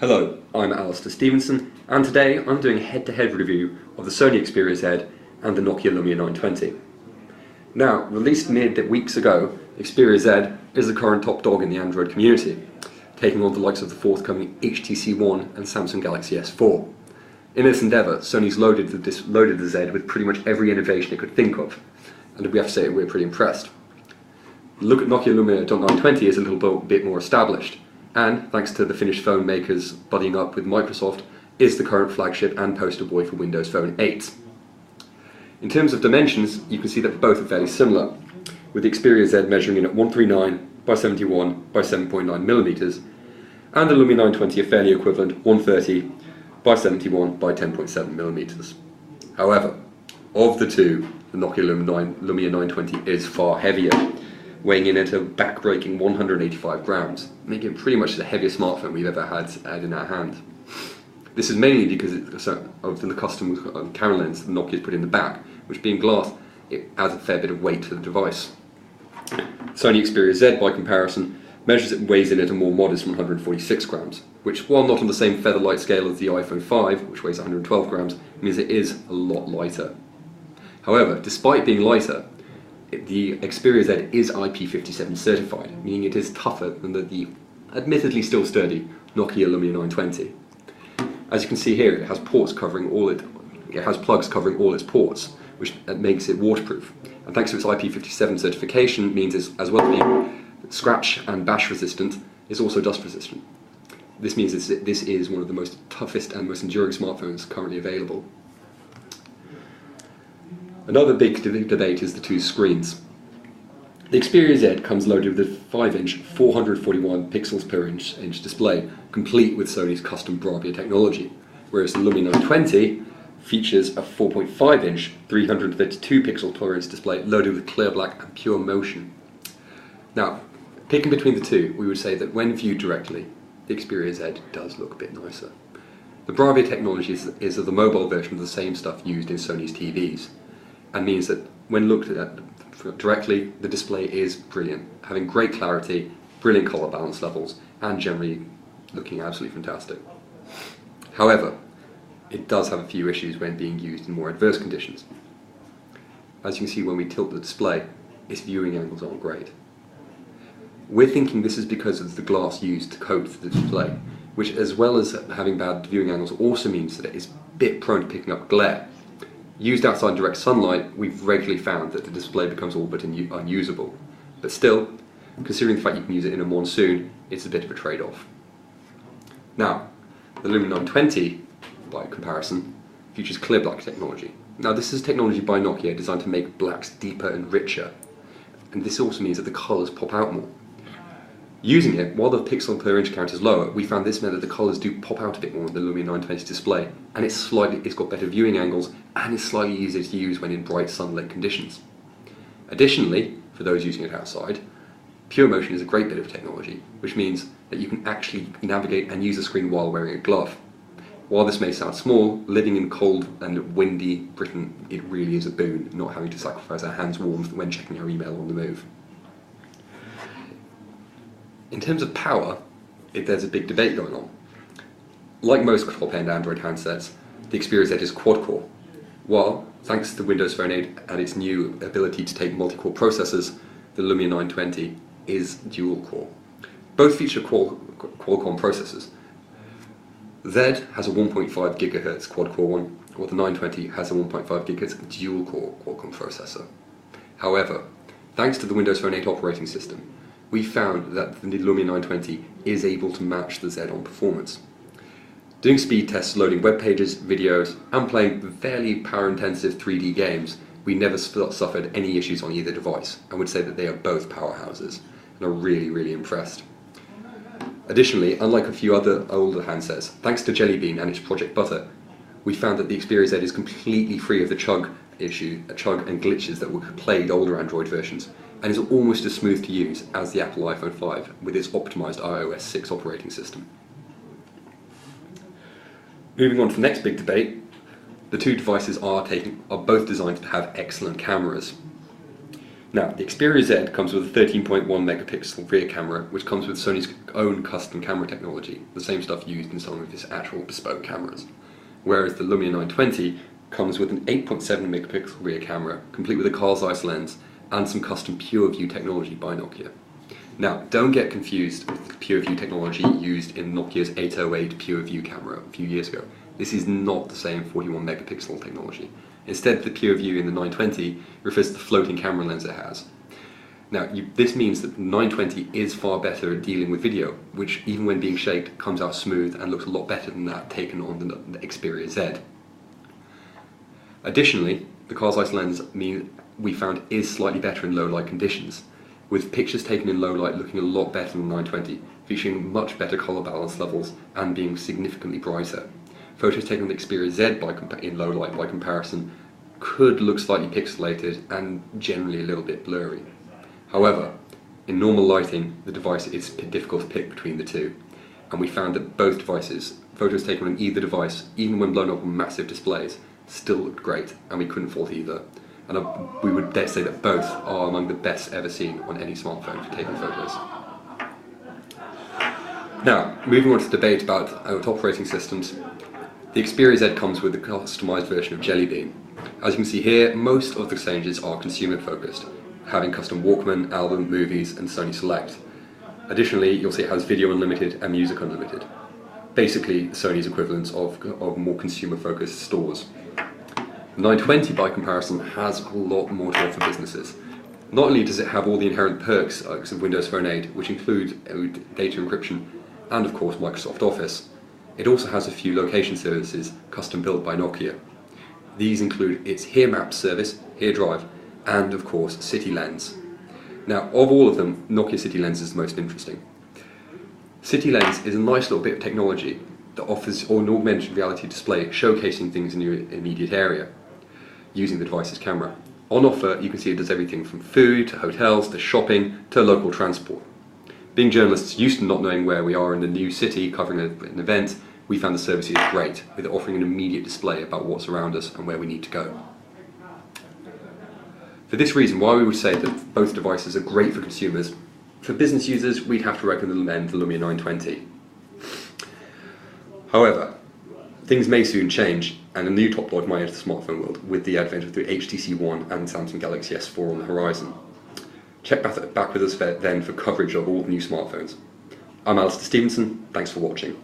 Hello, I'm Alistair Stevenson, and today I'm doing a head-to-head review of the Sony Xperia Z and the Nokia Lumia 920. Now, released mere weeks ago, Xperia Z is the current top dog in the Android community, taking on the likes of the forthcoming HTC One and Samsung Galaxy S4. In this endeavour, Sony's loaded the Z with pretty much every innovation it could think of, and we have to say we're pretty impressed. Look at Nokia Lumia 920 is a little bit more established, and thanks to the Finnish phone makers buddying up with Microsoft, is the current flagship and poster boy for Windows Phone 8. In terms of dimensions, you can see that both are fairly similar, with the Xperia Z measuring in at 139 by 71 by 7.9 millimeters, and the Lumia 920 a fairly equivalent 130 by 71 by 10.7 millimeters. However, of the two, the Nokia Lumia 920 is far heavier, weighing in at a back-breaking 185 grams, making it pretty much the heaviest smartphone we've ever had in our hand. This is mainly because of the custom camera lens that Nokia's put in the back, which being glass, it adds a fair bit of weight to the device. Sony Xperia Z, by comparison, weighs in at a more modest 146 grams, which, while not on the same feather-light scale as the iPhone 5, which weighs 112 grams, means it is a lot lighter. However, despite being lighter, the Xperia Z is IP57 certified, meaning it is tougher than the admittedly still sturdy Nokia Lumia 920. As you can see here, it has plugs covering all its ports, which makes it waterproof. And thanks to its IP57 certification, means it's, as well as being scratch and bash resistant, is also dust resistant. This means this is one of the most toughest and most enduring smartphones currently available. Another big debate is the two screens. The Xperia Z comes loaded with a 5-inch 441 pixels per inch display, complete with Sony's custom Bravia technology, whereas the Lumia 920 features a 4.5-inch 332 pixels per inch display loaded with clear black and pure motion. Now, picking between the two, we would say that when viewed directly, the Xperia Z does look a bit nicer. The Bravia technology is the mobile version of the same stuff used in Sony's TVs, and means that when looked at directly, the display is brilliant, having great clarity, brilliant colour balance levels, and generally looking absolutely fantastic. However, it does have a few issues when being used in more adverse conditions. As you can see when we tilt the display, its viewing angles aren't great. We're thinking this is because of the glass used to coat the display, which, as well as having bad viewing angles, also means that it is a bit prone to picking up glare. Used outside direct sunlight, we've regularly found that the display becomes all but unusable. But still, considering the fact you can use it in a monsoon, it's a bit of a trade-off. Now, the Lumia 920, by comparison, features clear black technology. Now, this is technology by Nokia designed to make blacks deeper and richer, and this also means that the colours pop out more. Using it, while the pixel per inch count is lower, we found this meant that the colours do pop out a bit more on the Lumia 920 display, and it's got better viewing angles, and it's slightly easier to use when in bright sunlit conditions. Additionally, for those using it outside, pure motion is a great bit of technology, which means that you can actually navigate and use the screen while wearing a glove. While this may sound small, living in cold and windy Britain, it really is a boon, not having to sacrifice our hands' warmth when checking our email on the move. In terms of power, there's a big debate going on. Like most top-end Android handsets, the Xperia Z is quad-core, while, thanks to Windows Phone 8 and its new ability to take multi-core processors, the Lumia 920 is dual-core. Both feature Qualcomm processors. Z has a 1.5 GHz quad-core one, while the 920 has a 1.5 GHz dual-core Qualcomm processor. However, thanks to the Windows Phone 8 operating system, we found that the Lumia 920 is able to match the Z on performance. Doing speed tests, loading web pages, videos, and playing fairly power-intensive 3D games, we never suffered any issues on either device, and would say that they are both powerhouses, and are really, really impressed. Additionally, unlike a few other older handsets, thanks to Jelly Bean and its Project Butter, we found that the Xperia Z is completely free of the chug and glitches that would plague older Android versions, and is almost as smooth to use as the Apple iPhone 5 with its optimised iOS 6 operating system. Moving on to the next big debate, the two devices are both designed to have excellent cameras. Now, the Xperia Z comes with a 13.1 megapixel rear camera, which comes with Sony's own custom camera technology, the same stuff used in some of its actual bespoke cameras. Whereas the Lumia 920 comes with an 8.7 megapixel rear camera, complete with a Carl Zeiss lens, and some custom pure view technology by Nokia. Now, don't get confused with the pure view technology used in Nokia's 808 pure view camera a few years ago. This is not the same 41 megapixel technology. Instead, the pure view in the 920 refers to the floating camera lens it has. Now, this means that the 920 is far better at dealing with video, which even when being shaped comes out smooth and looks a lot better than that taken on the Xperia Z. Additionally, the Carl Zeiss lens we found is slightly better in low light conditions, with pictures taken in low light looking a lot better than the 920, featuring much better colour balance levels and being significantly brighter. Photos taken on the Xperia Z in low light by comparison could look slightly pixelated and generally a little bit blurry. However, in normal lighting, the device is difficult to pick between the two, and we found that both devices, photos taken on either device, even when blown up on massive displays, still looked great, and we couldn't fault either. And we would dare say that both are among the best ever seen on any smartphone for taking photos. Now, moving on to debate about operating systems, the Xperia Z comes with a customised version of Jelly Bean. As you can see here, most of the exchanges are consumer focused, having custom Walkman, album, movies and Sony Select. Additionally, you'll see it has Video Unlimited and Music Unlimited. Basically, Sony's equivalents of more consumer focused stores. The 920 by comparison has a lot more to offer businesses. Not only does it have all the inherent perks of Windows Phone 8, which include data encryption and of course Microsoft Office, it also has a few location services custom built by Nokia. These include its Here Maps service, Here Drive, and of course City Lens. Now, of all of them, Nokia City Lens is the most interesting. City Lens is a nice little bit of technology that offers an augmented reality display showcasing things in your immediate area using the device's camera. On offer, you can see it does everything from food to hotels to shopping to local transport. Being journalists used to not knowing where we are in the new city covering an event, we found the service is great, with it offering an immediate display about what's around us and where we need to go. For this reason, while we would say that both devices are great for consumers, for business users we'd have to recommend the Lumia 920. However, things may soon change, and a new top dog might enter the smartphone world with the advent of the HTC One and Samsung Galaxy S4 on the horizon. Check back with us then for coverage of all the new smartphones. I'm Alistair Stevenson, thanks for watching.